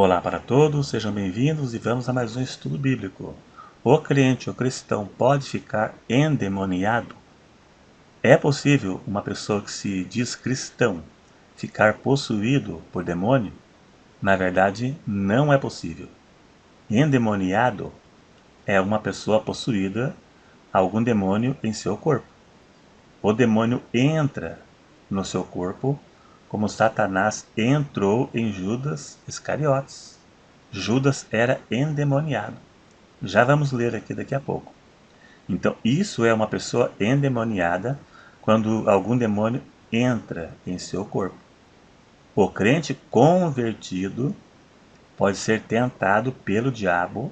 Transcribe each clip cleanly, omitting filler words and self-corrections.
Olá para todos, sejam bem-vindos e vamos a mais um estudo bíblico. O crente ou cristão pode ficar endemoniado? É possível uma pessoa que se diz cristão ficar possuído por demônio? Na verdade, não é possível. Endemoniado é uma pessoa possuída algum demônio em seu corpo. O demônio entra no seu corpo como Satanás entrou em Judas Iscariotes. Judas era endemoniado. Já vamos ler aqui daqui a pouco. Então, isso é uma pessoa endemoniada quando algum demônio entra em seu corpo. O crente convertido pode ser tentado pelo diabo.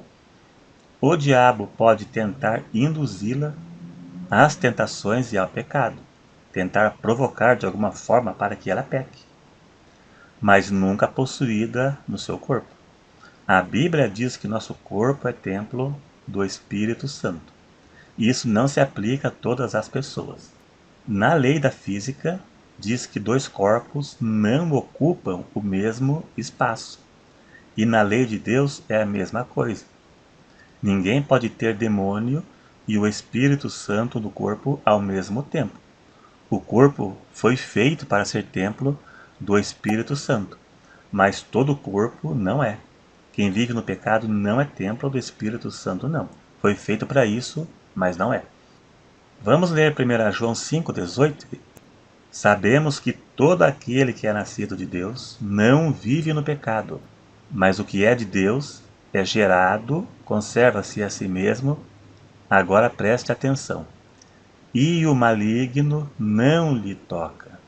O diabo pode tentar induzi-la às tentações e ao pecado, tentar provocar de alguma forma para que ela peque, mas nunca possuída no seu corpo. A Bíblia diz que nosso corpo é templo do Espírito Santo. E isso não se aplica a todas as pessoas. Na lei da física, diz que dois corpos não ocupam o mesmo espaço. E na lei de Deus é a mesma coisa. Ninguém pode ter demônio e o Espírito Santo no corpo ao mesmo tempo. O corpo foi feito para ser templo do Espírito Santo, mas todo o corpo não é. Quem vive no pecado não é templo do Espírito Santo, não. Foi feito para isso, mas não é. Vamos ler 1 João 5,18? Sabemos que todo aquele que é nascido de Deus não vive no pecado, mas o que é de Deus é gerado, conserva-se a si mesmo. Agora preste atenção. E o maligno não lhe toca.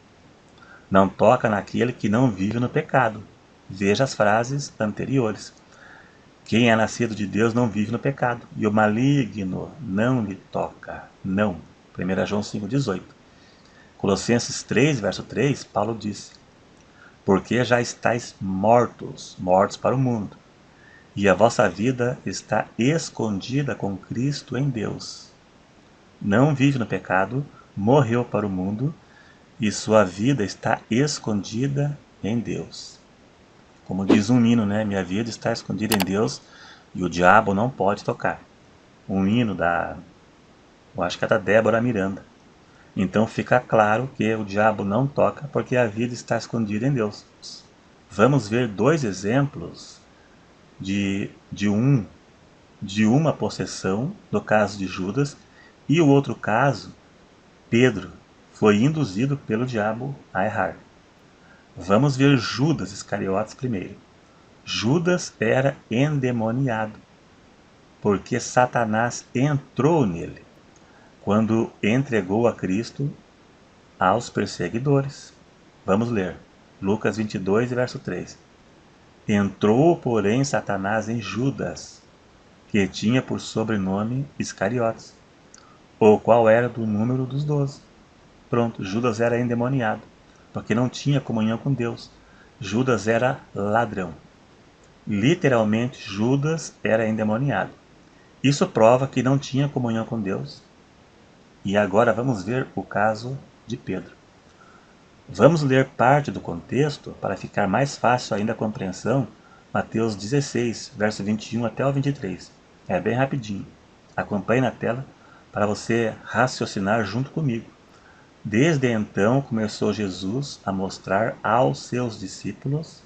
Não toca naquele que não vive no pecado. Veja as frases anteriores. Quem é nascido de Deus não vive no pecado, e o maligno não lhe toca. Não. 1 João 5,18. Colossenses 3, verso 3, Paulo diz: porque já estáis mortos para o mundo, e a vossa vida está escondida com Cristo em Deus. Não vive no pecado, morreu para o mundo, e sua vida está escondida em Deus. Como diz um hino, né? Minha vida está escondida em Deus e o diabo não pode tocar. Um hino eu acho que é da Débora Miranda. Então fica claro que o diabo não toca porque a vida está escondida em Deus. Vamos ver dois exemplos de uma possessão, no caso de Judas, e o outro caso, Pedro, foi induzido pelo diabo a errar. Vamos ver Judas Iscariotes primeiro. Judas era endemoniado, porque Satanás entrou nele quando entregou a Cristo aos perseguidores. Vamos ler. Lucas 22, verso 3. Entrou, porém, Satanás em Judas, que tinha por sobrenome Iscariotes, o qual era do número dos 12. Pronto, Judas era endemoniado, porque não tinha comunhão com Deus. Judas era ladrão. Literalmente, Judas era endemoniado. Isso prova que não tinha comunhão com Deus. E agora vamos ver o caso de Pedro. Vamos ler parte do contexto para ficar mais fácil ainda a compreensão. Mateus 16, verso 21 até o 23. É bem rapidinho. Acompanhe na tela para você raciocinar junto comigo. Desde então começou Jesus a mostrar aos seus discípulos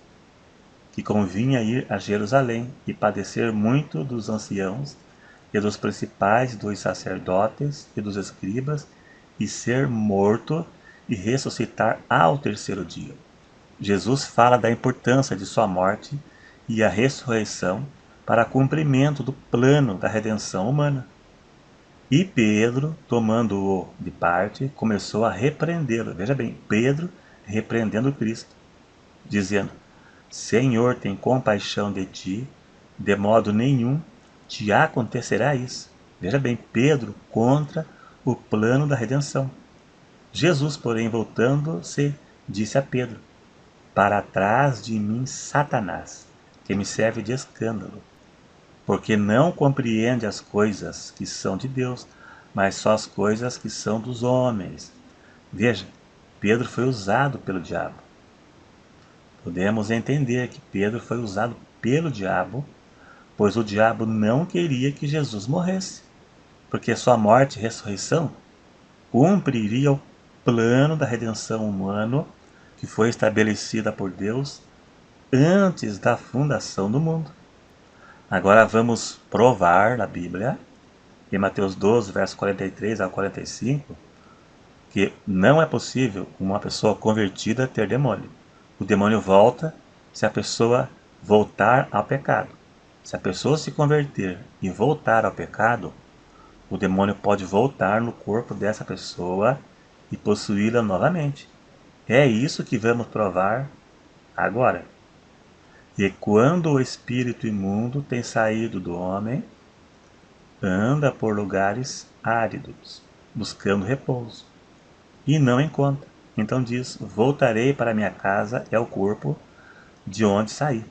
que convinha ir a Jerusalém e padecer muito dos anciãos e dos principais, dos sacerdotes e dos escribas, e ser morto e ressuscitar ao terceiro dia. Jesus fala da importância de sua morte e a ressurreição para cumprimento do plano da redenção humana. E Pedro, tomando-o de parte, começou a repreendê-lo. Veja bem, Pedro repreendendo Cristo, dizendo: Senhor, tem compaixão de ti, de modo nenhum te acontecerá isso. Veja bem, Pedro contra o plano da redenção. Jesus, porém, voltando-se, disse a Pedro: para trás de mim, Satanás, que me serve de escândalo, porque não compreende as coisas que são de Deus, mas só as coisas que são dos homens. Veja, Pedro foi usado pelo diabo. Podemos entender que Pedro foi usado pelo diabo, pois o diabo não queria que Jesus morresse, porque sua morte e ressurreição cumpriria o plano da redenção humana que foi estabelecida por Deus antes da fundação do mundo. Agora vamos provar na Bíblia, em Mateus 12, verso 43 ao 45, que não é possível uma pessoa convertida ter demônio. O demônio volta se a pessoa voltar ao pecado. Se a pessoa se converter e voltar ao pecado, o demônio pode voltar no corpo dessa pessoa e possuí-la novamente. É isso que vamos provar agora. E quando o espírito imundo tem saído do homem, anda por lugares áridos, buscando repouso, e não encontra. Então diz: voltarei para minha casa, é o corpo de onde saí.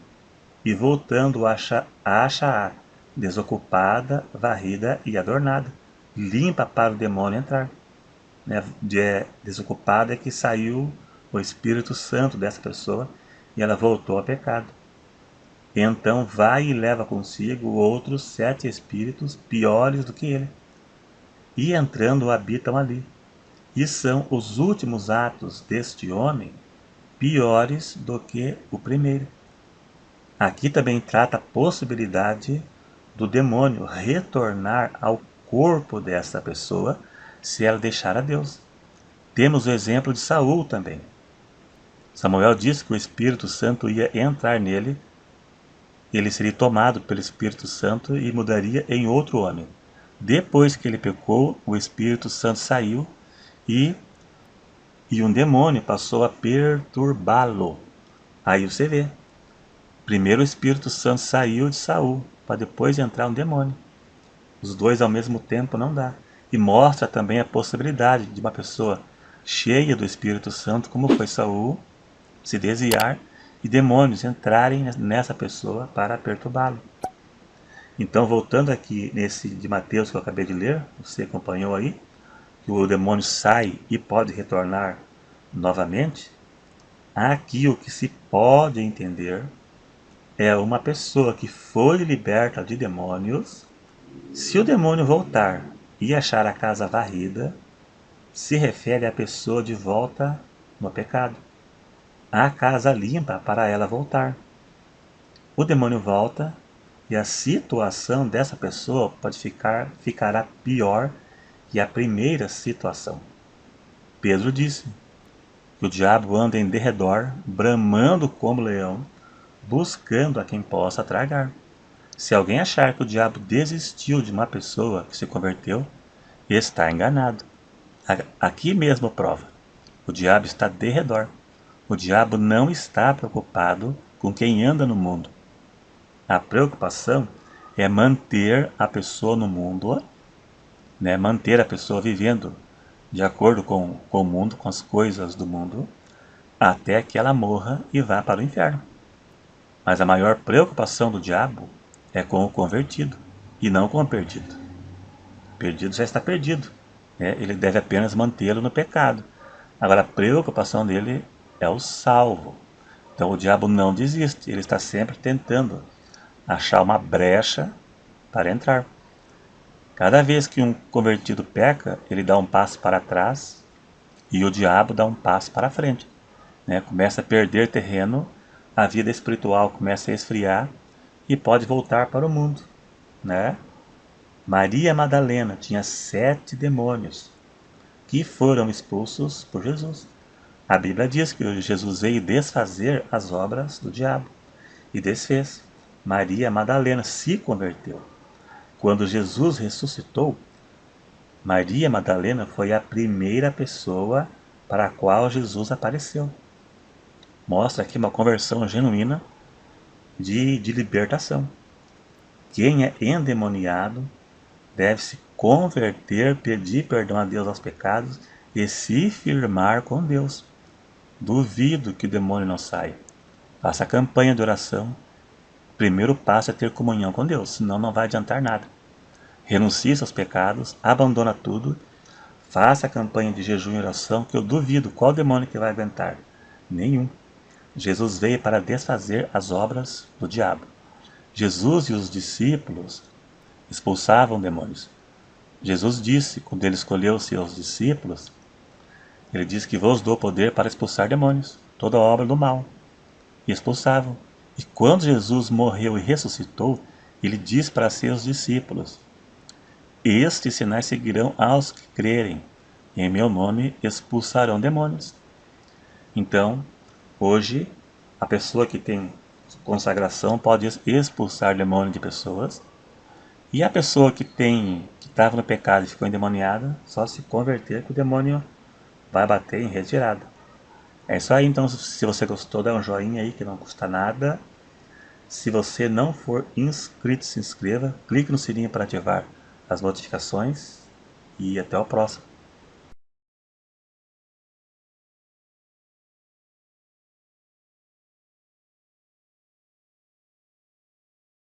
E voltando acha-a desocupada, varrida e adornada, limpa para o demônio entrar. Desocupada é que saiu o Espírito Santo dessa pessoa e ela voltou ao pecado. Então vai e leva consigo outros 7 espíritos piores do que ele, e entrando habitam ali. E são os últimos atos deste homem piores do que o primeiro. Aqui também trata a possibilidade do demônio retornar ao corpo dessa pessoa se ela deixar a Deus. Temos o exemplo de Saul também. Samuel disse que o Espírito Santo ia entrar nele, ele seria tomado pelo Espírito Santo e mudaria em outro homem. Depois que ele pecou, o Espírito Santo saiu e um demônio passou a perturbá-lo. Aí você vê. Primeiro o Espírito Santo saiu de Saul, para depois entrar um demônio. Os dois ao mesmo tempo não dá. E mostra também a possibilidade de uma pessoa cheia do Espírito Santo, como foi Saul, se desviar e demônios entrarem nessa pessoa para perturbá-lo. Então, voltando aqui nesse de Mateus que eu acabei de ler, você acompanhou aí, que o demônio sai e pode retornar novamente. Aqui o que se pode entender é uma pessoa que foi liberta de demônios. Se o demônio voltar e achar a casa varrida, se refere à pessoa de volta no pecado. A casa limpa para ela voltar. O demônio volta e a situação dessa pessoa ficará pior que a primeira situação. Pedro disse que o diabo anda em derredor, bramando como leão, buscando a quem possa tragar. Se alguém achar que o diabo desistiu de uma pessoa que se converteu, está enganado. Aqui mesmo prova. O diabo está de redor. O diabo não está preocupado com quem anda no mundo. A preocupação é manter a pessoa no mundo, manter a pessoa vivendo de acordo com o mundo, com as coisas do mundo, até que ela morra e vá para o inferno. Mas a maior preocupação do diabo é com o convertido e não com o perdido. O perdido já está perdido. Ele deve apenas mantê-lo no pecado. Agora a preocupação dele é o salvo. Então o diabo não desiste, ele está sempre tentando achar uma brecha para entrar. Cada vez que um convertido peca, ele dá um passo para trás e o diabo dá um passo para frente. Começa a perder terreno, a vida espiritual começa a esfriar e pode voltar para o mundo. Maria Madalena tinha 7 demônios que foram expulsos por Jesus. A Bíblia diz que Jesus veio desfazer as obras do diabo e desfez. Maria Madalena se converteu. Quando Jesus ressuscitou, Maria Madalena foi a primeira pessoa para a qual Jesus apareceu. Mostra aqui uma conversão genuína de libertação. Quem é endemoniado deve se converter, pedir perdão a Deus aos pecados e se firmar com Deus. Duvido que o demônio não saia. Faça a campanha de oração. Primeiro passo é ter comunhão com Deus, senão não vai adiantar nada. Renuncie seus pecados, abandona tudo, faça a campanha de jejum e oração, que eu duvido qual demônio que vai aguentar. Nenhum. Jesus veio para desfazer as obras do diabo. Jesus e os discípulos expulsavam demônios. Jesus disse, quando ele escolheu os seus discípulos, ele disse que vos dou poder para expulsar demônios, toda obra do mal. E expulsavam. E quando Jesus morreu e ressuscitou, ele disse para seus discípulos: estes sinais seguirão aos que crerem. Em meu nome expulsarão demônios. Então, hoje, a pessoa que tem consagração pode expulsar demônio de pessoas. E a pessoa que estava no pecado e ficou endemoniada, só se converter que o demônio vai bater em retirada. É isso aí, então se você gostou, dá um joinha aí que não custa nada. Se você não for inscrito, se inscreva, clique no sininho para ativar as notificações e até o próximo.